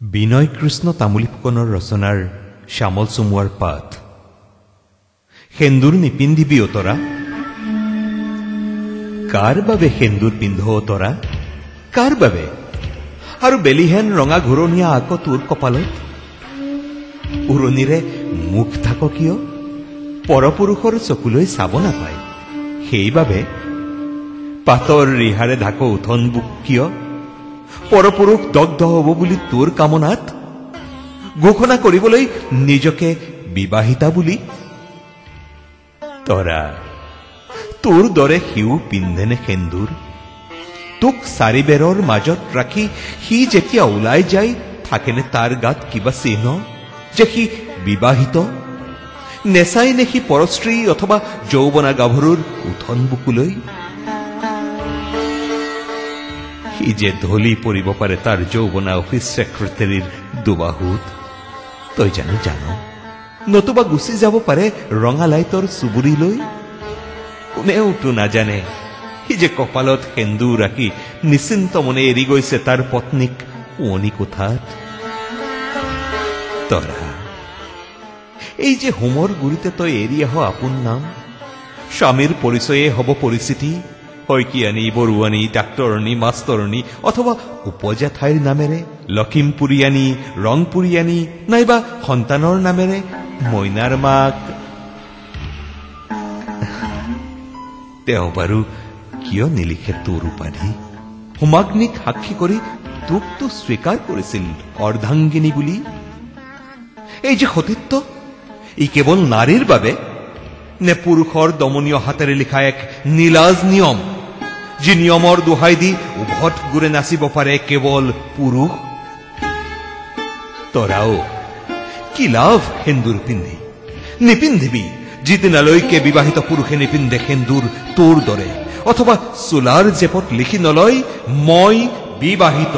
বিনয় কৃষ্ণ তামুলী ফুকনৰ ৰচনাৰ শ্যামল চুমুৱাৰ পাত। সেন্দুৰ নিপিন্ধিবি অতৰা, কাৰ বাবে সেন্দুৰ পিন্ধ অতৰা, কাৰ বাবে? আৰু বেলিহেন ৰঙা ঘূৰণীয়া আক তোৰ কপালত, উৰণিৰে মুখ থাক কিয়? পৰপুৰুষৰ চকুলৈ চাব নাপায়, সেইবাবে পাতৰ ৰিহাৰে ঢাক উঠন বুক কিয়? পৰপুৰুষ দগ্ধ হব বুলি তোৰ কামনাত, ঘোষণা কৰিবলৈ নিজকে বিবাহিতা বুলি। তৰা তোৰ দৰে সিও পিন্ধেনে সেন্দুৰ? তোক চাৰিবেৰৰ মাজত ৰাখি সি যেতিয়া ওলাই যায়, থাকেনে তাৰ গাত কিবা চিহ্ন যে সি বিবাহিত? নেচাই নে সি পৰস্ত্ৰী অথবা যৌৱনা গাভৰুৰ উঠন বুকুলৈ? সি যে ঢলি পৰিব পাৰে তাৰ যৌৱনা অফিচ ছেক্ৰেটাৰীৰ দুবাহুত, তই জানো জান? নতুবা গুচি যাব পাৰে ৰঙা লাইটৰ চুবুৰীলৈ। কোনেওতো নাজানে সি যে কপালত সেন্দুৰ ৰাখি নিশ্চিন্ত মনে এৰি গৈছে তাৰ পত্নীক শুৱনি কোঠাত। তৰা এই যে হোমৰ গুৰিতে তই এৰি আহ আপোন নাম, স্বামীৰ পৰিচয়ে হব পৰিচিতি, শইকীয়ানী, বৰুৱানী, ডাক্তৰণী, মাষ্টৰণী অথবা উপজা ঠাইৰ নামেৰে, লখিমপুৰীয়ানী, ৰংপুৰীয়ানী, নাইবা সন্তানৰ নামেৰে মইনাৰ মাক। তেওঁ বাৰু কিয় নিলিখে তোৰ উপাধি? হোমাগ্নিক সাক্ষী কৰি তোকতো স্বীকাৰ কৰিছিল অৰ্ধাংগিনী বুলি। এই যে সতীত্ব, ই কেৱল নাৰীৰ বাবে নে পুৰুষৰ দমনীয় হাতেৰে লিখা এক নীলাজ নিয়ম, যি নিয়মৰ দোহাই দি উভত গুৰে নাচিব পাৰে কেৱল পুৰুষ? তৰাও কি লাভ সেন্দুৰ পিন্ধি? নিপিন্ধিবি যিদিনালৈকে বিবাহিত পুৰুষে নিপিন্ধে সেন্দুৰ তোৰ দৰে, অথবা চোলাৰ জেপত লিখি নলয় মই বিবাহিত।